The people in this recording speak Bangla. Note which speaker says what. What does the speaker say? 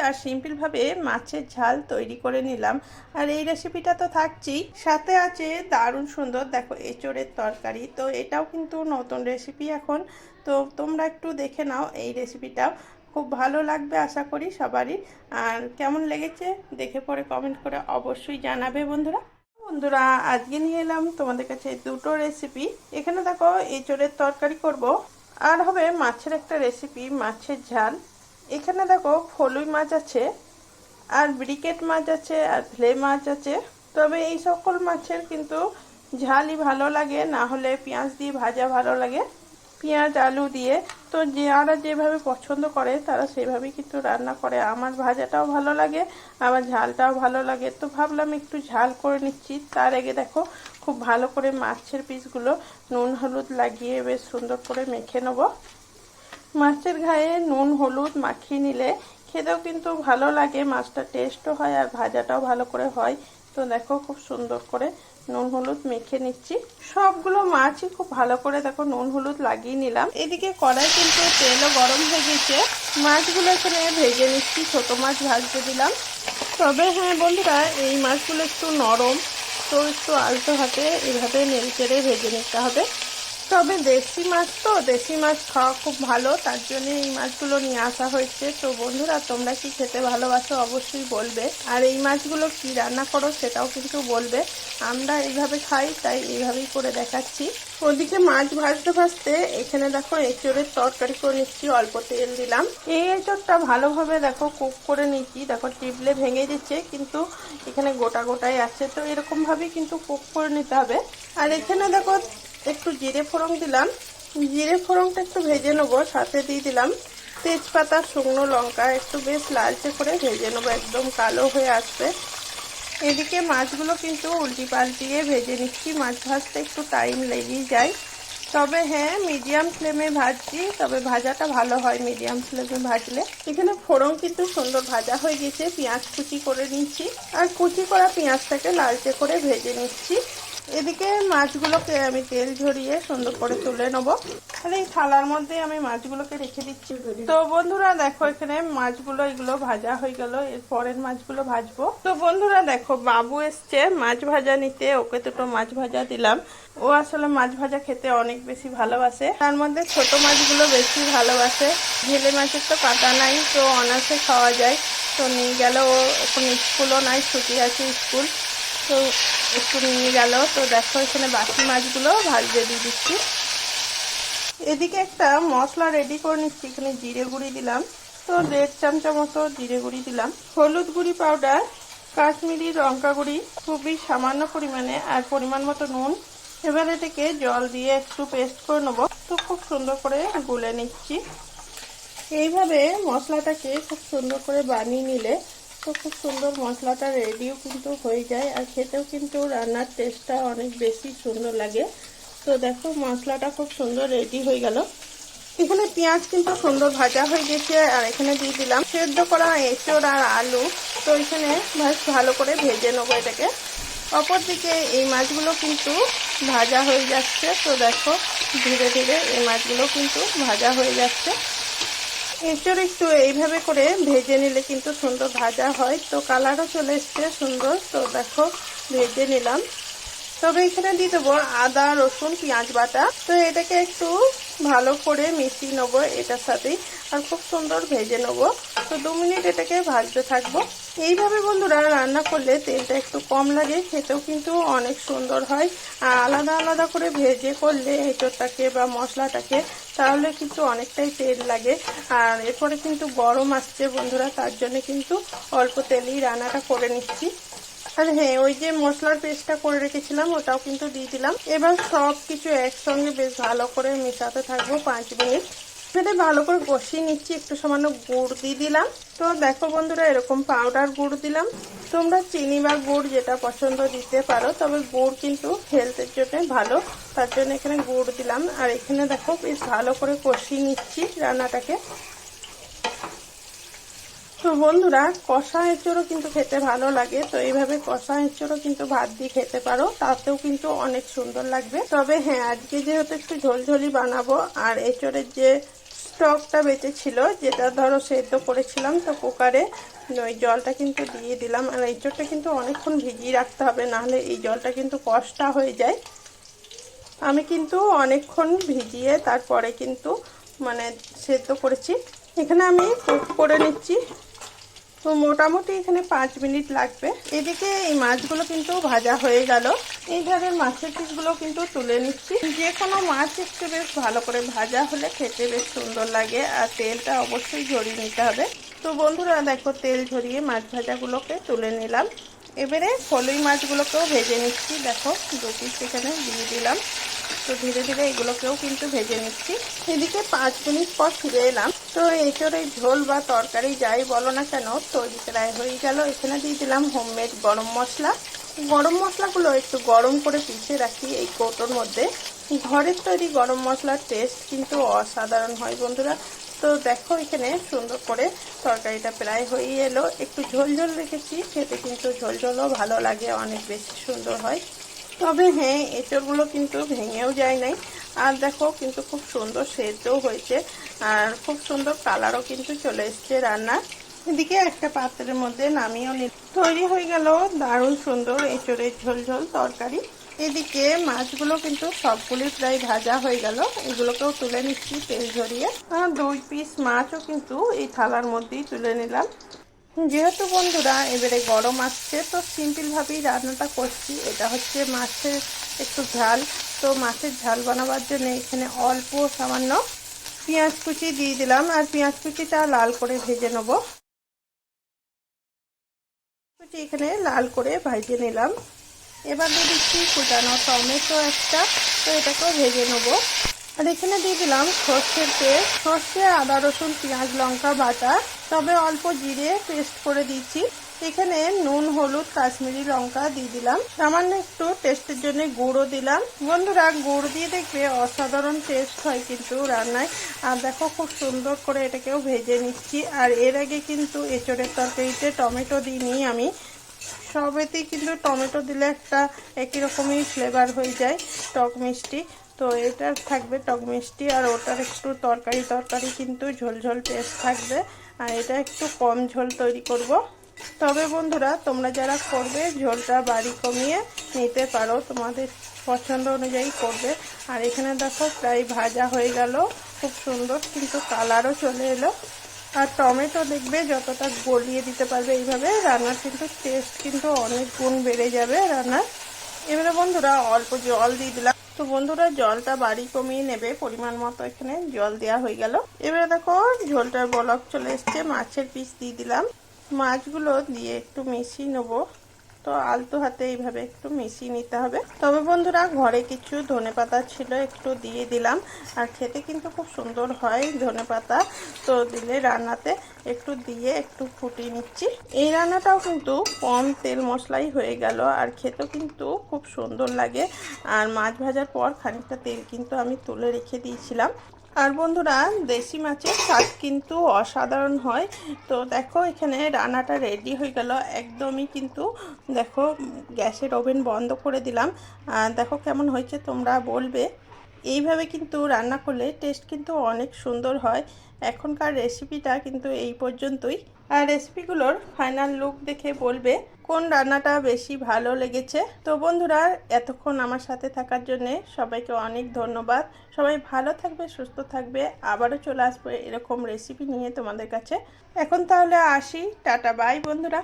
Speaker 1: আর সিম্পল ভাবে মাছের ঝাল তৈরি করে নিলাম। আর এই রেসিপিটা তো থাকছেই, সাথে আছে দারুণ সুন্দর দেখো এঁচোড়ের তরকারি। তো এটাও কিন্তু নতুন রেসিপি এখন, তো তোমরা একটু দেখে নাও এই রেসিপিটাও, খুব ভালো লাগবে আশা করি সবারই। আর কেমন লেগেছে দেখে পরে কমেন্ট করে অবশ্যই জানাবে বন্ধুরা। বন্ধুরা আজকে নিয়ে এলাম তোমাদের কাছে দুটো রেসিপি। এখানে দেখো এঁচোড়ের তরকারি করব, আর হবে মাছের একটা রেসিপি মাছের ঝাল। এখানে দেখো ফলুই মাছ আছে, আর ব্রিকেট মাছ আছে, আর ফ্লে মাছ আছে। তবে এই সকল মাছের কিন্তু ঝালই ভালো লাগে, না হলে পেঁয়াজ দিয়ে ভাজা ভালো লাগে, পেঁয়াজ আলু দিয়ে। তো যারা যেভাবে পছন্দ করে তারা সেভাবেই কিন্তু রান্না করে। আমার ভাজাটাও ভালো লাগে, আবার ঝালটাও ভালো লাগে, তো ভাবলাম একটু ঝাল করে নিচ্ছি। তার আগে দেখো খুব ভালো করে মাছের পিসগুলো নুন হলুদ লাগিয়ে বেশ সুন্দর করে মেখে নেবো। মাছের গায়ে নুন হলুদ মাখিয়ে নিলে খেতেও কিন্তু ভালো লাগে, মাছটা টেস্টও হয় আর ভাজাটাও ভালো করে হয়। তো দেখো খুব সুন্দর করে নুন হলুদ মেখে নিচ্ছি। সবগুলো মাছই খুব ভালো করে দেখো নুন হলুদ লাগিয়ে নিলাম। এদিকে কড়াই কিন্তু তেলও গরম হয়ে গেছে, মাছগুলো এখানে ভেজে নিচ্ছি। ছোট মাছ ভাজতে দিলাম। তবে হ্যাঁ বন্ধুরা, এই মাছগুলো একটু নরম, তো একটু আলতো হাতে এভাবে নেড়ে চেড়ে ভেজে নিতে হবে। তবে দেশি মাছ, তো দেশি মাছ খাওয়া খুব ভালো, তার জন্য এই মাছগুলো নিয়ে আসা হয়েছে। তো বন্ধুরা তোমরা কি খেতে ভালোবাসো অবশ্যই বলবে, আর এই মাছগুলো কি রান্না করো সেটাও কিন্তু বলবে। আমরা এইভাবে খাই তাই এইভাবেই করে দেখাচ্ছি। ওদিকে মাছ ভাজতে ভাজতে এখানে দেখো এঁচোড়ের তরকারি করে নিচ্ছি। অল্প তেল দিলাম। এই এঁচোড়টা ভালোভাবে দেখো কুক করে নিচ্ছি। দেখো টিপলে ভেঙে দিচ্ছে, কিন্তু এখানে গোটা গোটাই আছে, তো এরকম ভাবেই কিন্তু কুক করে নিতে হবে। আর এখানে দেখো একটু জিরে ফোড়ন দিলাম। জিরে ফোড়নটা একটু ভেজে নেবো, সাথে দিয়ে দিলাম তেজপাতা শুকনো লঙ্কা, একটু বেশ লালচে করে ভেজে নেবো, একদম কালো হয়ে আসবে। এদিকে মাছগুলো কিন্তু উল্টি পাল্টিয়ে ভেজে নিচ্ছি। মাছ ভাজতে একটু টাইম লেগেই যায়, তবে হ্যাঁ মিডিয়াম ফ্লেমে ভাজছি, তবে ভাজাটা ভালো হয় মিডিয়াম ফ্লেমে ভাজলে। এখানে ফোড়ন কিন্তু সুন্দর ভাজা হয়ে গেছে, পেঁয়াজ কুচি করে নিচ্ছি, আর কুচি করা পেঁয়াজটাকে লালচে করে ভেজে নিচ্ছি। এদিকে মাছগুলোকে আমি তেল ঝরিয়ে সুন্দর করে তুলে নেবো, আর এই থালার মধ্যে আমি মাছগুলোকে রেখে দিচ্ছি। তো বন্ধুরা দেখো এখানে মাছগুলো এগুলো ভাজা হয়ে গেল, এর পরের মাছগুলো ভাজবো। তো বন্ধুরা দেখো বাবু এসছে মাছ ভাজা নিতে, ওকে দুটো মাছ ভাজা দিলাম। ও আসলে মাছ ভাজা খেতে অনেক বেশি ভালোবাসে, তার মধ্যে ছোট মাছগুলো বেশি ভালোবাসে। ঝেলে মাছের তো কাটা নাই, তো অনার্সে খাওয়া যায়। তো নিয়ে গেল, ও এখন স্কুলও নাই, ছুটি আছে স্কুল, তো একটু নিয়ে গেল। তো দেখো এখানে বাকি মাছগুলো ভাজতে দিয়ে দিচ্ছি। এদিকে একটা মশলা রেডি করে নিচ্ছি। এখানে জিরে গুঁড়ি দিলাম, তো 1.5 চামচা মতো জিরে গুঁড়ি দিলাম, হলুদ গুঁড়ি পাউডার, কাশ্মীরি লঙ্কা গুঁড়ি খুবই সামান্য পরিমাণে, আর পরিমাণ মতো নুন। এবার এটাকে জল দিয়ে একটু পেস্ট করে নেবো। তো খুব সুন্দর করে গুলে নিচ্ছি। এইভাবে মশলাটাকে খুব সুন্দর করে বানিয়ে নিলে তো খুব সুন্দর মশলাটা রেডিও কিন্তু হয়ে যায়, আর খেতেও কিন্তু রান্নার টেস্টটা অনেক বেশি সুন্দর লাগে। তো দেখো মশলাটা খুব সুন্দর রেডি হয়ে গেল। এখানে পেঁয়াজ কিন্তু সুন্দর ভাজা হয়ে গেছে, আর এখানে দিয়ে দিলাম সেদ্ধ করা এঁচোড় আর আলু। তো এখানে ভালো করে ভেজে নেবো এটাকে। অপরদিকে এই মাছগুলো কিন্তু ভাজা হয়ে যাচ্ছে। তো দেখো ধীরে ধীরে এই মাছগুলো কিন্তু ভাজা হয়ে যাচ্ছে। এঁচোড় একটু এইভাবে করে ভেজে নিলে কিন্তু সুন্দর ভাজা হয়। তো কালারও চলে এসছে সুন্দর। তো দেখো ভেজে নিলাম। তবে এখানে দিয়ে দেবো আদা রসুন পেঁয়াজ বাটা। তো এটাকে একটু ভালো করে মিশিয়ে নেবো এটার সাথেই, আর খুব সুন্দর ভেজে নেবো। তো 2 মিনিট এটাকে ভাজতে থাকবো। এইভাবে বন্ধুরা রান্না করলে তেলটা একটু কম লাগে, খেতেও কিন্তু অনেক সুন্দর হয়। আর আলাদা আলাদা করে ভেজে করলে এঁচোড়টাকে বা মশলাটাকে, তাহলে কিন্তু অনেকটাই তেল লাগে। আর এরপরে কিন্তু গরম আসছে বন্ধুরা, তার জন্য কিন্তু অল্প তেলেই রান্নাটা করে নিচ্ছি। আর হ্যাঁ, ওই যে মশলার পেস্টটা করে রেখেছিলাম ওটাও কিন্তু দিয়ে দিলাম। এবার সব কিছু একসঙ্গে বেশ ভালো করে মেশাতে থাকবো 5 মিনিট। সেটা ভালো করে কষিয়ে নিচ্ছি। একটু সামান্য গুড় দিয়ে দিলাম। তো দেখো বন্ধুরা এরকম পাউডার গুড় দিলাম। তোমরা চিনি বা গুড় যেটা পছন্দ দিতে পারো, তবে গুড় কিন্তু হেলথের জন্য ভালো, তার জন্য এখানে গুড় দিলাম। আর এখানে দেখো বেশ ভালো করে কষিয়ে নিচ্ছি রান্নাটাকে। তো বন্ধুরা কষা এঁচোড়ও কিন্তু খেতে ভালো লাগে। তো এইভাবে কষা এঁচোড়ও কিন্তু ভাত দিয়ে খেতে পারো, তাতেও কিন্তু অনেক সুন্দর লাগবে। তবে হ্যাঁ, আজকে যেহেতু একটু ঝোলঝোলি বানাবো, আর এঁচোড়ের যে টকটা বেঁচেছিল, যেটা ধরো সেদ্ধ করেছিলাম, তো কুকারে ওই জলটা কিন্তু দিয়ে দিলাম। আর এঁচোড়টা কিন্তু অনেকক্ষণ ভিজিয়ে রাখতে হবে, নাহলে এই জলটা কিন্তু কষ্টা হয়ে যায়। আমি কিন্তু অনেকক্ষণ ভিজিয়ে তারপরে কিন্তু মানে সেদ্ধ করেছি। এখানে আমি কুক করে নিচ্ছি, তো মোটামুটি এখানে 5 মিনিট লাগবে। এদিকে এই মাছগুলো কিন্তু ভাজা হয়ে গেল। এই ধরনের মাছের পিসগুলো কিন্তু তুলে নিচ্ছি। যে কোনো মাছ একটু বেশ ভালো করে ভাজা হলে খেতে বেশ সুন্দর লাগে, আর তেলটা অবশ্যই ঝরিয়ে নিতে হবে। তো বন্ধুরা দেখো, তেল ঝরিয়ে মাছ ভাজাগুলোকে তুলে নিলাম। এবারে ফলুই মাছগুলোকেও ভেজে নিচ্ছি। দেখো 2 পিস এখানে দিয়ে দিলাম। তো ধীরে ধীরে এগুলোকেও কিন্তু ভেজে নিচ্ছি। এদিকে 5 মিনিট পর ফিরে এলাম। তো এঁচোড়ের ঝোল বা তরকারি যাই বলো না কেন, তৈরি প্রায় হয়ে গেল। এখানে দিয়ে দিলাম হোমমেড গরম মশলা। গরম মশলাগুলো একটু গরম করে পিষে রাখি এই কৌটোর মধ্যে। ঘরের তৈরি গরম মশলার টেস্ট কিন্তু অসাধারণ হয় বন্ধুরা। তো দেখো এখানে সুন্দর করে তরকারিটা প্রায় হয়ে এলো। একটু ঝোল ঝোল রেখেছি, খেতে কিন্তু ঝোল ঝোলও ভালো লাগে, অনেক বেশি সুন্দর হয়। তবে হ্যাঁ, এঁচোড়গুলো কিন্তু ভেঙেও যায় নাই। আর দেখো কিন্তু খুব সুন্দর সেদ্ধও হয়েছে, আর খুব সুন্দর কালারও কিন্তু চলে এসছে রান্নার। এদিকে একটা পাত্রের মধ্যে নামিয়েও নিল। তৈরি হয়ে গেল দারুণ সুন্দর এঁচোড়ের ঝোল ঝোল তরকারি। এদিকে মাছগুলো কিন্তু সবগুলি প্রায় ভাজা হয়ে গেল। এগুলোকেও তুলে নিচ্ছি তেল ঝরিয়ে। আর 2 পিস মাছও কিন্তু এই থালার মধ্যেই তুলে নিলাম। যেহেতু বন্ধুরা এবারে গরম আসছে, তো সিম্পলভাবেই রান্নাটা করছি। এটা হচ্ছে মাছের একটু ঝাল। তো মাছের ঝাল বানাবার জন্য এখানে অল্প সামান্য পেঁয়াজ কুচি দিয়ে দিলাম, আর পেঁয়াজ কুচিটা লাল করে ভেজে নেব। কুচি এখানে লাল করে ভেজে নিলাম। এবার দিয়ে দিচ্ছি কুচানো টমেটো একটা, তো এটাকেও ভেজে নেবো। আর এখানে দিয়ে দিলাম সর্ষের তেল, সর্ষে, আদা, রসুন, পেঁয়াজ, লঙ্কা বাটা, তবে অল্প জিরে পেস্ট করে দিচ্ছি। এখানে নুন, হলুদ, কাশ্মীরি লঙ্কা দিয়ে দিলাম, সামান্য একটু টেস্টের জন্য গুঁড়ো দিলাম। বন্ধুরা গুড় দিয়ে দেখবে অসাধারণ টেস্ট হয় কিন্তু রান্নায়। আর দেখো খুব সুন্দর করে এটাকেও ভেজে নিচ্ছি। আর এর আগে কিন্তু এঁচোড়ের তরকারিতে টমেটো দিইনি আমি। সবেতেই কিন্তু টমেটো দিলে একটা একই রকমই ফ্লেভার হয়ে যায়, টক মিষ্টি। তো এটার থাকবে টক মিষ্টি, আর ওটার একটু তরকারি তরকারি কিন্তু ঝোল ঝোল টেস্ট থাকবে। আর এটা একটু কম ঝোল তৈরি করব। তবে বন্ধুরা তোমরা যারা করবে ঝোলটা বাড়ি কমিয়ে নিতে পারো, তোমাদের পছন্দ অনুযায়ী করবে। আর এখানে দেখো প্রায় ভাজা হয়ে গেল, খুব সুন্দর কিন্তু কালারও চলে এলো। আর টমেটো দেখবে যতটা গলিয়ে দিতে পারবে এইভাবে, রান্নার কিন্তু টেস্ট কিন্তু অনেক গুণ বেড়ে যাবে রান্নার। এবারে বন্ধুরা অল্প জল দিয়ে দিলাম। তো বন্ধুরা জলটা বাড়ি কমিয়ে নেবে, পরিমাণ মতো এখানে জল দেওয়া হয়ে গেল। এবারে দেখো ঝোলটার বলক চলে এসছে, মাছের পিস দিয়ে দিলাম। মাছগুলো দিয়ে একটু মিশিয়ে নেবো। তো আলতো হাতে এইভাবে একটু মিশিয়ে নিতে হবে। তবে বন্ধুরা ঘরে কিছু ধনেপাতা ছিল, একটু দিয়ে দিলাম। আর খেতে কিন্তু খুব সুন্দর হয় ধনেপাতা, তো দিলে রান্নাতে একটু দিয়ে একটু ফুটিয়ে নিচ্ছি। এই রান্নাটাও কিন্তু কম তেল মশলাই হয়ে গেল, আর খেতেও কিন্তু খুব সুন্দর লাগে। আর মাছ ভাজার পর খানিকটা তেল কিন্তু আমি তুলে রেখে দিয়েছিলাম। আর বন্ধুরা দেশি মাছের স্বাদ কিন্তু অসাধারণ হয়। তো দেখো এখানে রান্নাটা রেডি হয়ে গেল একদমই। কিন্তু দেখো গ্যাসের ওভেন বন্ধ করে দিলাম। দেখো কেমন হয়েছে তোমরা বলবে। এইভাবে কিন্তু রান্না করলে টেস্ট কিন্তু অনেক সুন্দর হয়। এখনকার রেসিপিটা কিন্তু এই পর্যন্তই। আর রেসিপিগুলোর ফাইনাল লুক দেখে বলবে কোন রান্নাটা বেশি ভালো লেগেছে। তো বন্ধুরা এতক্ষণ আমার সাথে থাকার জন্যে সবাইকে অনেক ধন্যবাদ। সবাই ভালো থাকবে, সুস্থ থাকবে। আবারও চলে আসবো এরকম রেসিপি নিয়ে তোমাদের কাছে। এখন তাহলে আসি, টাটা বাই বন্ধুরা।